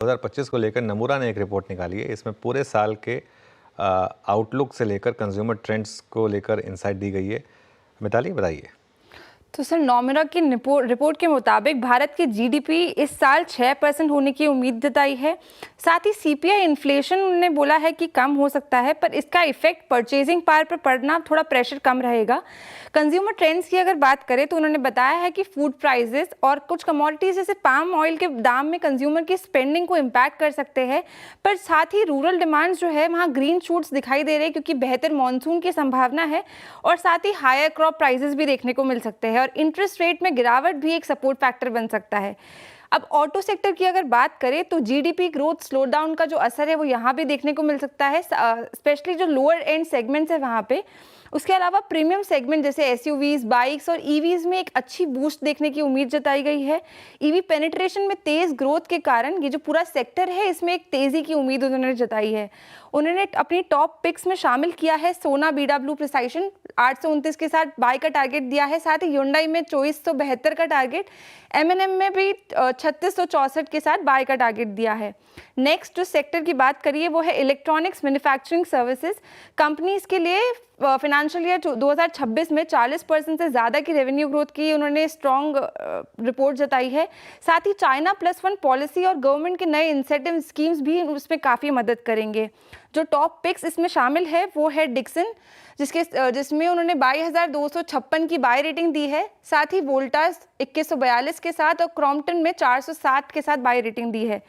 2025 को लेकर नमूरा ने एक रिपोर्ट निकाली है। इसमें पूरे साल के आउटलुक से लेकर कंज्यूमर ट्रेंड्स को लेकर इंसाइट दी गई है। मिताली, बताइए। तो सर, नोमिरा की रिपोर्ट के मुताबिक भारत की जीडीपी इस साल 6% होने की उम्मीद जताई है। साथ ही सीपीआई इन्फ्लेशन उन्होंने बोला है कि कम हो सकता है, पर इसका इफेक्ट परचेजिंग पावर पर पड़ना, थोड़ा प्रेशर कम रहेगा। कंज्यूमर ट्रेंड्स की अगर बात करें तो उन्होंने बताया है कि फूड प्राइसेस और कुछ कमोडिटीज जैसे पाम ऑयल के दाम में कंज्यूमर की स्पेंडिंग को इम्पैक्ट कर सकते हैं। पर साथ ही रूरल डिमांड जो है वहाँ ग्रीन शूट्स दिखाई दे रहे हैं, क्योंकि बेहतर मानसून की संभावना है और साथ ही हायर क्रॉप प्राइसेस भी देखने को मिल सकते हैं और इंटरेस्ट रेट में गिरावट भी एक सपोर्ट फैक्टर बन सकता है। अब ऑटो सेक्टर की अगर बात करें तो जीडीपी ग्रोथ स्लो डाउन का जो असर है वो यहाँ भी देखने को मिल सकता है, स्पेशली जो लोअर एंड सेगमेंट्स है वहाँ पे। उसके अलावा प्रीमियम सेगमेंट जैसे एसयूवीज, बाइक्स और ईवीज में एक अच्छी बूस्ट देखने की उम्मीद जताई गई है। ईवी पेनिट्रेशन में तेज ग्रोथ के कारण ये जो पूरा सेक्टर है इसमें एक तेजी की उम्मीद उन्होंने जताई है। उन्होंने अपनी टॉप पिक्स में शामिल किया है सोना बीडब्ल्यू प्रिसाइशन 829 के साथ बाय का टारगेट दिया है, साथ ही Hyundai में 2472 का टारगेट, M&M में भी 3664 के साथ बाय का टारगेट दिया है। नेक्स्ट जो सेक्टर की बात करिए वो है इलेक्ट्रॉनिक्स मैन्युफैक्चरिंग सर्विसेज। कंपनीज के लिए फाइनेंशियल ईयर 2026 में 40% से ज़्यादा की रेवेन्यू ग्रोथ की उन्होंने स्ट्रॉन्ग रिपोर्ट जताई है। साथ ही चाइना +1 पॉलिसी और गवर्नमेंट के नए इंसेंटिव स्कीम्स भी उसमें काफ़ी मदद करेंगे। जो टॉप पिक्स इसमें शामिल है वो है डिक्सन, जिसमें उन्होंने 22,256 की बाय रेटिंग दी है। साथ ही वोल्टास 2142 के साथ और क्रॉम्पटन में 460 के साथ बाय रेटिंग दी है।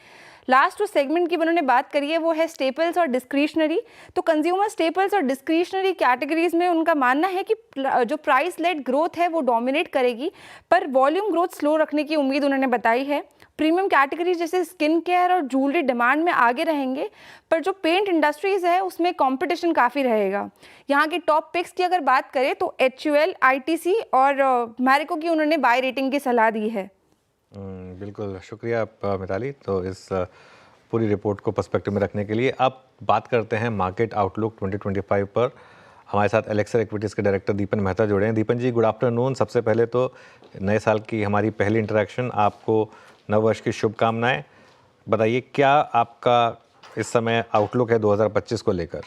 लास्ट जो सेगमेंट की उन्होंने बात करी है वो है स्टेपल्स और डिस्क्रिशनरी। तो कंज्यूमर स्टेपल्स और डिस्क्रिशनरी कैटेगरीज में उनका मानना है कि जो प्राइस लेड ग्रोथ है वो डोमिनेट करेगी, पर वॉल्यूम ग्रोथ स्लो रखने की उम्मीद उन्होंने बताई है। प्रीमियम कैटेगरीज जैसे स्किन केयर और ज्वेलरी डिमांड में आगे रहेंगे, पर जो पेंट इंडस्ट्रीज है उसमें कंपटीशन काफ़ी रहेगा। यहाँ की टॉप पिक्स की अगर बात करें तो HUL, ITC और मैरिको की उन्होंने बाय रेटिंग की सलाह दी है। बिल्कुल, शुक्रिया मिताली। तो इस पूरी रिपोर्ट को पर्सपेक्टिव में रखने के लिए अब बात करते हैं मार्केट आउटलुक 2025 पर। हमारे साथ एलेक्सर इक्विटीज़ के डायरेक्टर दीपन मेहता जुड़े हैं। दीपन जी, गुड आफ्टरनून। सबसे पहले तो नए साल की हमारी पहली इंटरेक्शन, आपको नववर्ष की शुभकामनाएं। बताइए, क्या आपका इस समय आउटलुक है 2025 को लेकर?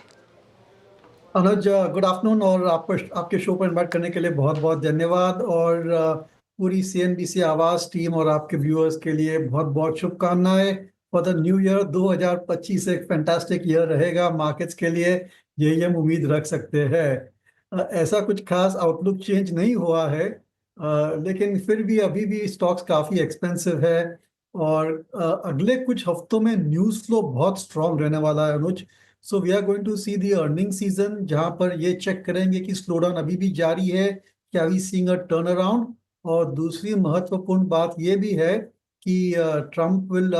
अनुज, गुड आफ्टरनून और आपके शो पर इन्वाइट करने के लिए बहुत बहुत धन्यवाद। और पूरी CNBC आवाज़ टीम और आपके व्यूअर्स के लिए बहुत बहुत शुभकामनाएं फॉर द न्यू ईयर। 2025 एक फैंटास्टिक ईयर रहेगा मार्केट्स के लिए, यही हम उम्मीद रख सकते हैं। ऐसा कुछ खास आउटलुक चेंज नहीं हुआ है, लेकिन फिर भी अभी भी स्टॉक्स काफ़ी एक्सपेंसिव है और अगले कुछ हफ्तों में न्यूज़ फ्लो बहुत स्ट्रॉन्ग रहने वाला है Anuj. So we are going to see the earning season, जहां पर ये चेक करेंगे कि स्लोडाउन अभी भी जारी है, क्या we seeing a turn around. और दूसरी महत्वपूर्ण बात ये भी है कि Trump will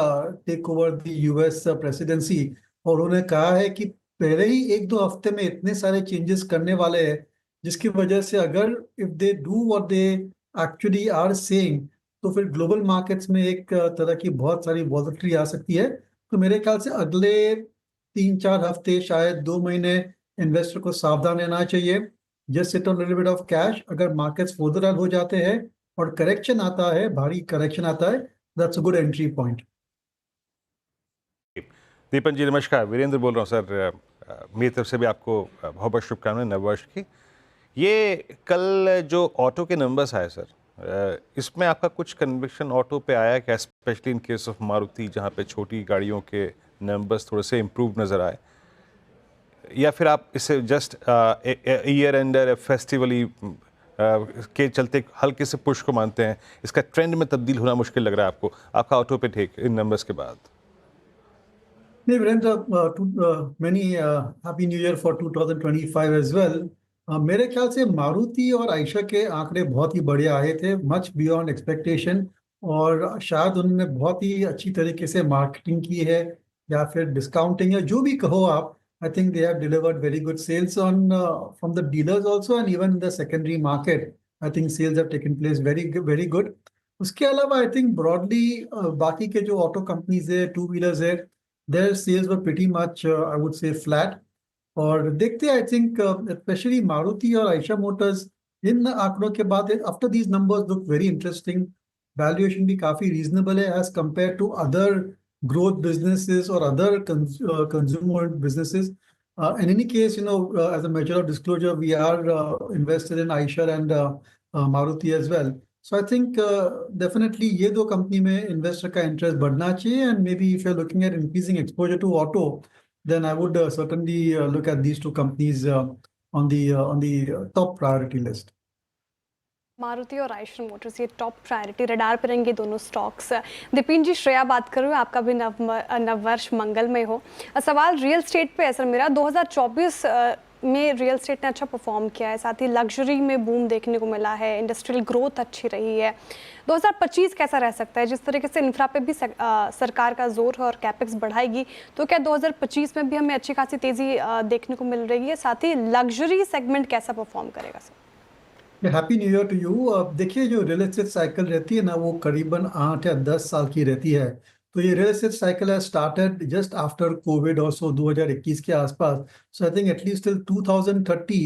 take over the US presidency, और उन्होंने कहा है कि पहले ही 1-2 हफ्ते में इतने सारे चेंजेस करने वाले हैं, जिसकी वजह से अगर if they do what they actually are saying, तो फिर ग्लोबल मार्केट्स में एक तरह की बहुत सारी वॉलेटिलिटी आ सकती है। तो मेरे ख्याल से अगले 3-4 हफ्ते, शायद 2 महीने, इन्वेस्टर को सावधान रहना चाहिए। Just sit on little bit of cash. अगर मार्केट्स फर्दर हो जाते हैं और करेक्शन आता है, भारी करेक्शन आता है, that's a good entry point. Deepan ji नमस्कार, वीरेंद्र बोल रहा हूँ सर। मेरी तरफ से भी आपको बहुत बहुत शुभकामनाएं नववर्ष की। ये कल जो ऑटो के नंबर्स आए सर, इसमें आपका कुछ कन्विक्शन ऑटो पे आया क्या, specially in case of Maruti, जहाँ पे छोटी गाड़ियों के नंबर्स थोड़े से इम्प्रूव नज़र आए, या फिर आप इसे जस्ट ईयर एंडर फेस्टिवली के चलते हल्के से पुश को मानते हैं, इसका ट्रेंड में तब्दील होना मुश्किल लग रहा है आपको, आपका ऑटो पे टेक इन नंबर्स के बाद? नहीं Virender, many happy new year for 2025 as well. मेरे ख्याल से मारुति और आयशा के आंकड़े बहुत ही बढ़िया आए थे, मच बियॉन्ड एक्सपेक्टेशन। और शायद उन्होंने बहुत ही अच्छी तरीके से मार्केटिंग की है, या फिर डिस्काउंटिंग, या जो भी कहो आप। I think they have delivered very good sales on from the dealers also, and even in the secondary market I think sales have taken place very very good. उसके अलावा आई थिंक ब्रॉडली बाकी के जो auto companies है, two wheelers है, their sales were pretty much, I would say, flat. और देखते हैं, आई थिंक स्पेशली मारुति और आयशा मोटर्स इन आंकड़ों के बाद, after these numbers look very interesting. Valuation भी काफी रीजनेबल है as compare to other growth businesses or other consumer businesses. In any case, as a measure of disclosure, we are invested in Eicher and Maruti as well. So I think definitely ये दो company में investor का interest बढ़ना चाहिए, and maybe if you're looking at increasing exposure to auto, then I would certainly look at these two companies on the top priority list. Maruti और Eicher Motors ये top priority radar पर रहेंगे दोनों stocks. Dipin जी, श्रेया बात कर रही हूँ, आपका भी नववर्ष मंगलमय हो। सवाल रियल एस्टेट पे है सर मेरा। 2024 में रियल एस्टेट ने अच्छा परफॉर्म किया है, साथ ही लग्जरी में बूम देखने को मिला है, इंडस्ट्रियल ग्रोथ अच्छी रही है। 2025 कैसा रह सकता है? जिस तरीके से इंफ्रा पे भी सरकार का जोर है और कैपेक्स बढ़ाएगी, तो क्या 2025 में भी हमें अच्छी खासी तेजी देखने को मिल रही है? साथ ही लग्जरी सेगमेंट कैसा परफॉर्म करेगा sir? Happy new year to you. देखिए, जो रियल एस्टेट साइकिल रहती है ना, वो करीबन 8 या 10 साल की रहती है। तो ये रियल एस्टेट साइकिल है स्टार्टेड जस्ट आफ्टर कोविड और सो 2021 के आसपास। सो आई थिंक एटलीस्ट टिल 2030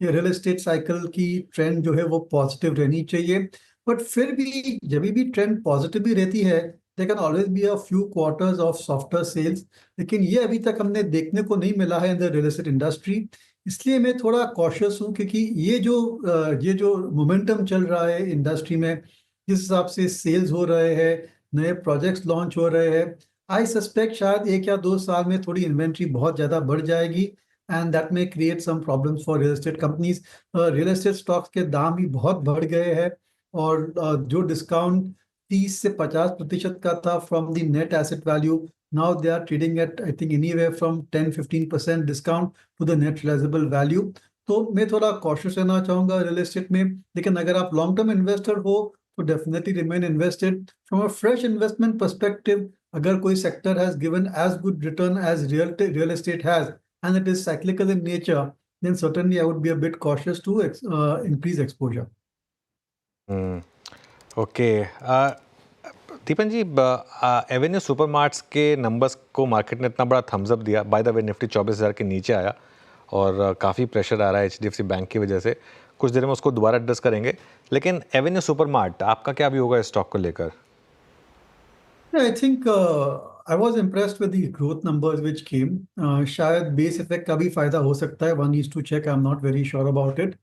ये रियल एस्टेट साइकिल की ट्रेंड जो है वो पॉजिटिव रहनी चाहिए। बट फिर भी जब भी ट्रेंड पॉजिटिव भी रहती है, there can always be a few quarters of softer sales, लेकिन ये अभी तक हमने देखने को नहीं मिला है in the real estate industry. इसलिए मैं थोड़ा कॉशियस हूँ, क्योंकि ये जो मोमेंटम चल रहा है इंडस्ट्री में, जिस हिसाब से सेल्स हो रहे हैं, नए प्रोजेक्ट्स लॉन्च हो रहे हैं, आई सस्पेक्ट शायद 1 या 2 साल में थोड़ी इन्वेंट्री बहुत ज़्यादा बढ़ जाएगी, and that may create some problems for real estate companies. Real estate stocks के दाम भी बहुत बढ़ गए हैं, और जो डिस्काउंट 30 से 50% का था from the net asset value, now they are trading at I think anywhere from 10-15% discount to the net realizable value. तो मैं थोड़ा cautious रहना चाहूँगा रियल एस्टेट में, लेकिन अगर आप लॉन्ग टर्म इन्वेस्टर हो तो definitely remain invested. From a fresh investment perspective, अगर कोई sector has given as good return as real estate has and it is cyclical in nature, then certainly I would be a bit cautious to increase exposure. Okay. Deepan ji, Avenue Supermarts के numbers को market ने इतना बड़ा thumbs up दिया। By the way Nifty 24,000 के नीचे आया और काफ़ी प्रेशर आ रहा है HDFC बैंक की वजह से। कुछ देर में उसको दोबारा एड्रेस करेंगे, लेकिन एवेन्यू सुपरमार्ट आपका क्या भी होगा इस स्टॉक को लेकर? I think I was impressed with the growth numbers which came. शायद बेस इफेक्ट का भी फायदा हो सकता है, one needs to check, I am not very sure about it.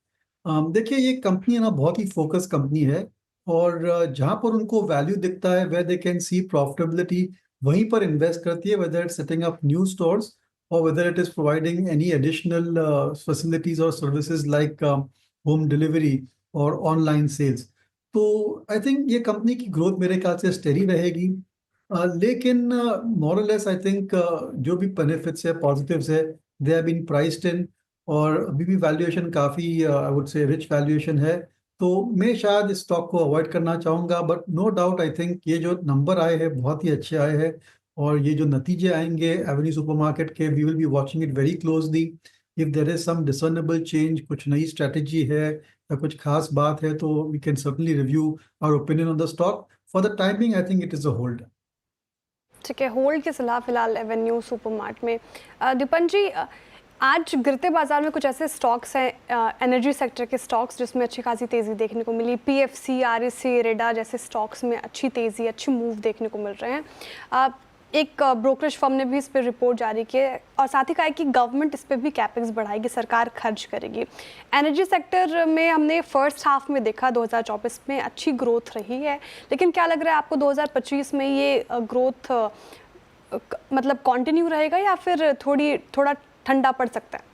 देखिए, ये कंपनी है ना, बहुत ही फोकस कंपनी है, और जहाँ पर उनको वैल्यू दिखता है, where they can see profitability, वहीं पर इन्वेस्ट करती है, whether it's setting up new stores और whether it is providing any additional facilities और सर्विसेज लाइक होम डिलीवरी और ऑनलाइन सेल्स। तो आई थिंक ये कंपनी की ग्रोथ मेरे ख्याल से स्टेडी रहेगी, लेकिन मोरलेस आई थिंक जो भी बेनिफिट्स है, पॉजिटिव्स है, they have been priced in, और अभी भी वैल्यूएशन काफ़ी I would say rich valuation है। तो मैं शायद इस स्टॉक को अवॉइड करना चाहूँगा, but no doubt I think ये जो नंबर आए हैं बहुत ही अच्छे आए हैं, और ये जो नतीजे आएंगे एवेन्यू सुपरमार्केट के, we will be watching it very closely. If there is some discernible change, कुछ नई स्ट्रेटेजी है या कुछ खास बात है, तो we can certainly review our opinion on the stock. For the time being I think it is a hold. ठीक है, होल्ड की सलाह फिलहाल एवेन्यू सुपरमार्ट में। दीपन जी, आज गिरते बाजार में कुछ ऐसे स्टॉक्स हैं, एनर्जी सेक्टर के स्टॉक्स, जिसमें अच्छी खासी तेज़ी देखने को मिली। PFC, REC, रेडा जैसे स्टॉक्स में अच्छी तेज़ी, अच्छी मूव देखने को मिल रहे हैं। एक ब्रोकरेज फर्म ने भी इस पर रिपोर्ट जारी की है, और साथ ही कहा है कि गवर्नमेंट इस पर भी कैपेक्स बढ़ाएगी, सरकार खर्च करेगी। एनर्जी सेक्टर में हमने फर्स्ट हाफ में देखा 2024 में अच्छी ग्रोथ रही है, लेकिन क्या लग रहा है आपको 2025 में ये ग्रोथ मतलब कंटिन्यू रहेगा, या फिर थोड़ा ठंडा पड़ सकता है?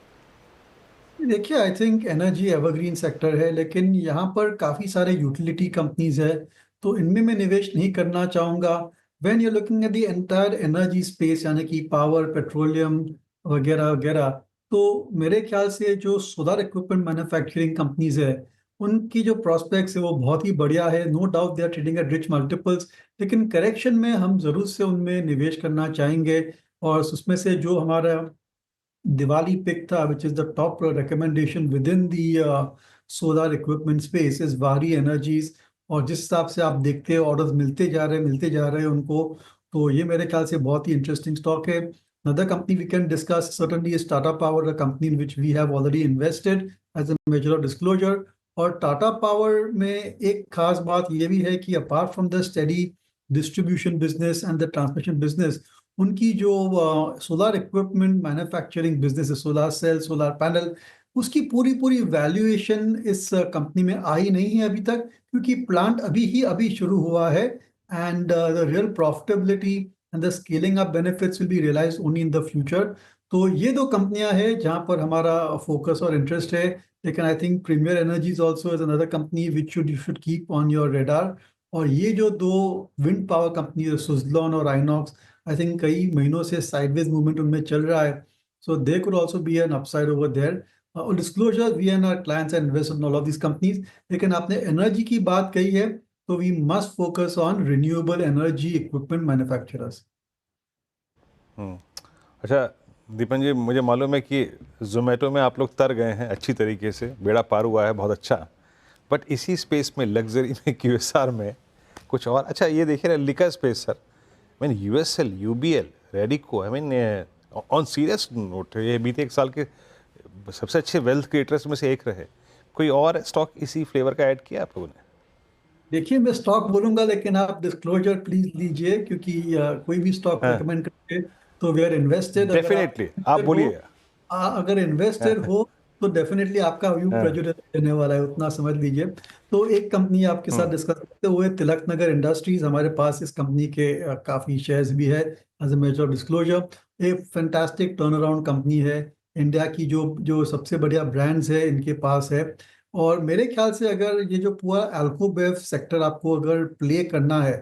देखिए, I think energy evergreen sector है, लेकिन यहाँ पर काफ़ी सारे यूटिलिटी कंपनीज है, तो इनमें मैं निवेश नहीं करना चाहूँगा। When you looking at the entire energy space, यानी कि पावर, पेट्रोलियम वगैरह वगैरह, तो मेरे ख्याल से जो सोलर इक्विपमेंट मैन्युफैक्चरिंग कंपनीज है, उनकी जो प्रॉस्पेक्ट्स है वो बहुत ही बढ़िया है। No doubt they are trading at rich multiples, लेकिन करेक्शन में हम ज़रूर से उनमें निवेश करना चाहेंगे। और उसमें से जो हमारा दिवाली पिक था, which is the top recommendation within the solar equipment space, is Waaree Energies, और जिस हिसाब से आप देखते हैं ऑर्डर्स मिलते जा रहे हैं उनको, तो ये मेरे ख्याल से बहुत ही इंटरेस्टिंग स्टॉक है। Another company we can discuss certainly is Tata Power, a company in which we have already invested as a measure of disclosure। और टाटा पावर में एक खास बात ये भी है कि apart from the steady distribution business and the transmission business, उनकी जो सोलर इक्विपमेंट मैन्युफैक्चरिंग बिजनेस है, सोलर सेल, सोलर पैनल, उसकी पूरी पूरी वैल्यूएशन इस कंपनी में आई नहीं है अभी तक, क्योंकि प्लांट अभी शुरू हुआ है, and the real profitability and the scaling up benefits will be realised only in the future. तो ये दो कंपनियां हैं जहां पर हमारा फोकस और इंटरेस्ट है। लेकिन I think Premier Energies also is another company which you should keep on your radar. और ये जो दो विंड पावर कंपनी है, सुजलॉन और आइनॉक्स, आई थिंक कई महीनों से साइडवेज मूवमेंट उनमें चल रहा है, so they could also be an upside over there. और disclosure, we and our clients and investors in all of these companies. लेकिन आपने एनर्जी की बात कही है, तो we must focus on renewable energy equipment manufacturers. अच्छा दीपन जी, मुझे मालूम है कि जोमेटो में आप लोग तर गए हैं अच्छी तरीके से, बेड़ा पार हुआ है, बहुत अच्छा। बट इसी स्पेस में, लग्जरी में, QSR में कुछ और अच्छा, ये देखिए ना, liquor space sir, I mean USL, UBL, Radico, I mean on serious note, ये बीते एक साल के सबसे अच्छे वेल्थ क्रिएटर्स में से एक रहे। कोई और स्टॉक इसी फ्लेवर का ऐड किया आप लोगों ने? देखिए, मैं स्टॉक बोलूंगा, लेकिन आप डिस्क्लोजर प्लीज लीजिए, क्योंकि कोई भी स्टॉक रिकमेंड करेंगे तो वी आर इन्वेस्टेड। डेफिनेटली आप बोलिए। अगर इन्वेस्टेड हो तो डेफिनेटली आपका व्यू प्रेजुडिस देने वाला है, उतना समझ लीजिए। तो एक कंपनी आपके साथ डिस्कस करते हुए, तिलक नगर इंडस्ट्रीज, हमारे पास इस कंपनी के काफी शेयर्स भी है as a measure of disclosure. एक फैंटास्टिक टर्न अराउंड कंपनी है, इंडिया की जो सबसे बढ़िया ब्रांड्स है इनके पास है। और मेरे ख्याल से अगर ये जो पूरा अल्कोबेव सेक्टर आपको अगर प्ले करना है,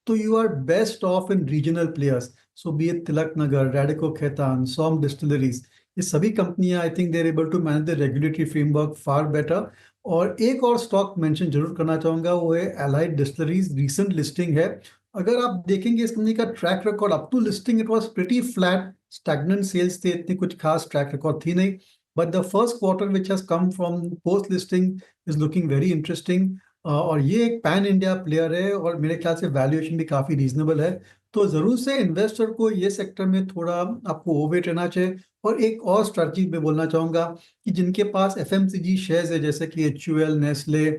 तो you are best off in regional players. So be it Tilak Nagar, Radico Khaitan, Som Distilleries, ये सभी कंपनियां, I think they are able to manage the regulatory framework far better. और एक और स्टॉक मेंशन जरूर करना चाहूंगा, वो है एलाइड डिस्टिलरीज, रीसेंट लिस्टिंग है। अगर आप देखेंगे इस कंपनी का track record, up to listing it was pretty flat, stagnant sales थे, इतनी कुछ खास ट्रैक रिकॉर्ड थी नहीं। But the first quarter which has come from post listing is looking very interesting. और ये एक पैन इंडिया प्लेयर है, और मेरे ख्याल से वैल्यूएशन भी काफी रीजनेबल है। तो जरूर से इन्वेस्टर को ये सेक्टर में थोड़ा आपको ओवरवेट रहना चाहिए। और एक और स्ट्रैटेजी मैं बोलना चाहूंगा कि जिनके पास FMCG शेयर्स है, जैसे कि HUL, नेस्ले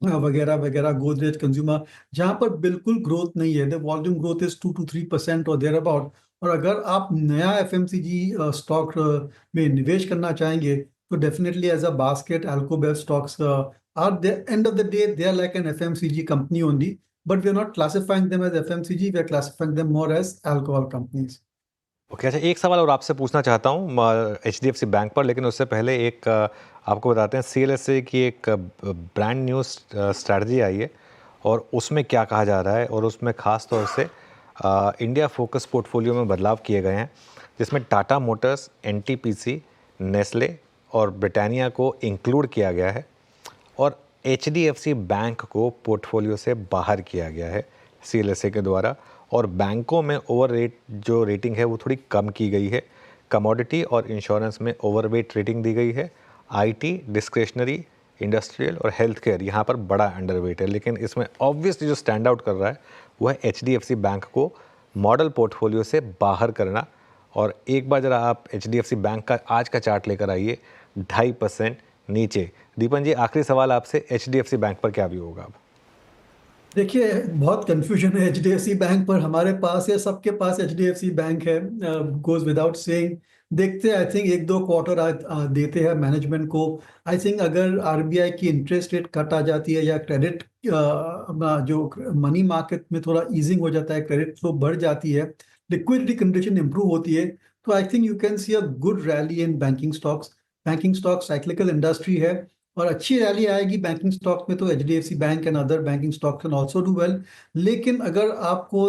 वगैरह वगैरह, गोदरेज कंज्यूमर, जहां पर बिल्कुल ग्रोथ नहीं है, the volume growth is 2 to 3% और देयर अबाउट। और अगर आप नया FMCG स्टॉक में निवेश करना चाहेंगे, तो definitely as a basket alcobev stocks are the end of the day they are like an FMCG company only, but we are not classifying them as FMCG, we are classifying them more as alcohol companies. Okay, अच्छा एक सवाल और आपसे पूछना चाहता हूँ HDFC bank पर, लेकिन उससे पहले एक आपको बताते हैं CLSA की एक ब्रांड न्यू स्ट्रैटेजी आई है, और उसमें क्या कहा जा रहा है, और उसमें ख़ास तौर से इंडिया फोकस पोर्टफोलियो में बदलाव किए गए हैं, जिसमें टाटा मोटर्स, NTPC, नेस्ले और ब्रिटानिया को इंक्लूड किया गया है, और HDFC बैंक को पोर्टफोलियो से बाहर किया गया है CLSA के द्वारा, और बैंकों में ओवर रेट जो रेटिंग है वो थोड़ी कम की गई है। कमोडिटी और इंश्योरेंस में ओवरवेट रेटिंग दी गई है। IT, डिस्क्रिशनरी, इंडस्ट्रियल और हेल्थ केयर यहाँ पर बड़ा अंडरवेट है। लेकिन इसमें ऑब्वियसली जो स्टैंड आउट कर रहा है वो है HDFC बैंक को मॉडल पोर्टफोलियो से बाहर करना। और एक बार जरा आप HDFC बैंक का आज का चार्ट लेकर आइए, 2.5% नीचे। दीपन जी, आखिरी सवाल आपसे, HDFC बैंक पर क्या व्यू होगा अब? देखिए, बहुत कंफ्यूजन है HDFC बैंक पर, हमारे पास है, सबके पास HDFC बैंक है, गोज विदाउट सेइंग। देखते हैं, आई थिंक 1-2 क्वार्टर देते हैं मैनेजमेंट को। आई थिंक अगर RBI की इंटरेस्ट रेट कट आ जाती है, या क्रेडिट जो मनी मार्केट में थोड़ा ईजिंग हो जाता है, क्रेडिट फ्लो बढ़ जाती है, लिक्विडिटी कंडीशन इंप्रूव होती है, तो I think you can see a good rally in banking stocks. Banking stock cyclical industry है, और अच्छी रैली आएगी बैंकिंग स्टॉक में, तो HDFC bank and other banking stock can also do well. लेकिन अगर आपको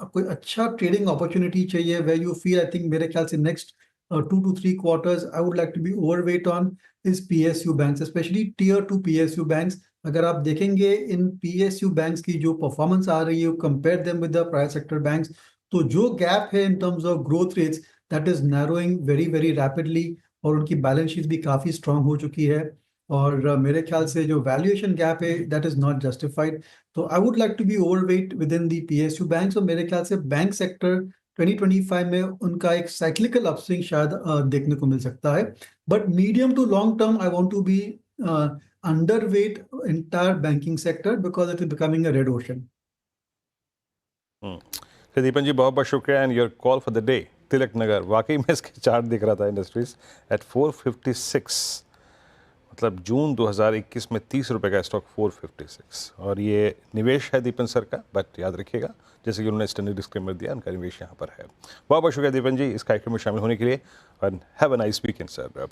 कोई अच्छा ट्रेडिंग अपॉर्चुनिटी चाहिए, way you feel, I think मेरे ख्याल से next 2 to 3 quarters I would like to be overweight on is PSU banks, specially Tier 2 PSU banks. अगर आप देखेंगे इन PSU बैंक्स की जो परफॉर्मेंस आ रही है, compare them with the private sector banks, तो जो गैप है in terms of growth rates, that is narrowing very very rapidly, और उनकी बैलेंस शीट भी काफी स्ट्रांग हो चुकी है। और मेरे ख्याल से जो वैल्यूएशन गैप है, दैट इज नॉट जस्टिफाइड। तो I would like to be overweight within the PSU banks. और मेरे ख्याल से बैंक सेक्टर 2025 में उनका एक साइक्लिकल अपस्विंग शायद देखने को मिल सकता है। But medium to long term I want to be underweight entire banking sector, because it is becoming a red ocean. तो दीपन जी बहुत बहुत शुक्रिया and your call for the day. Tilak Nagar, वाकई में इसके चार्ट दिख रहा था इंडस्ट्रीज एट 456, मतलब जून 2021 में 30 रुपये का स्टॉक 456, और ये निवेश है दीपन सर का, बट याद रखिएगा जैसे कि उन्होंने स्टैंडर्ड डिस्क्लेमर दिया, उनका निवेश यहाँ पर है। बहुत बहुत शुक्रिया दीपन जी इस कार्यक्रम में शामिल होने के लिए, और have a nice weekend sir.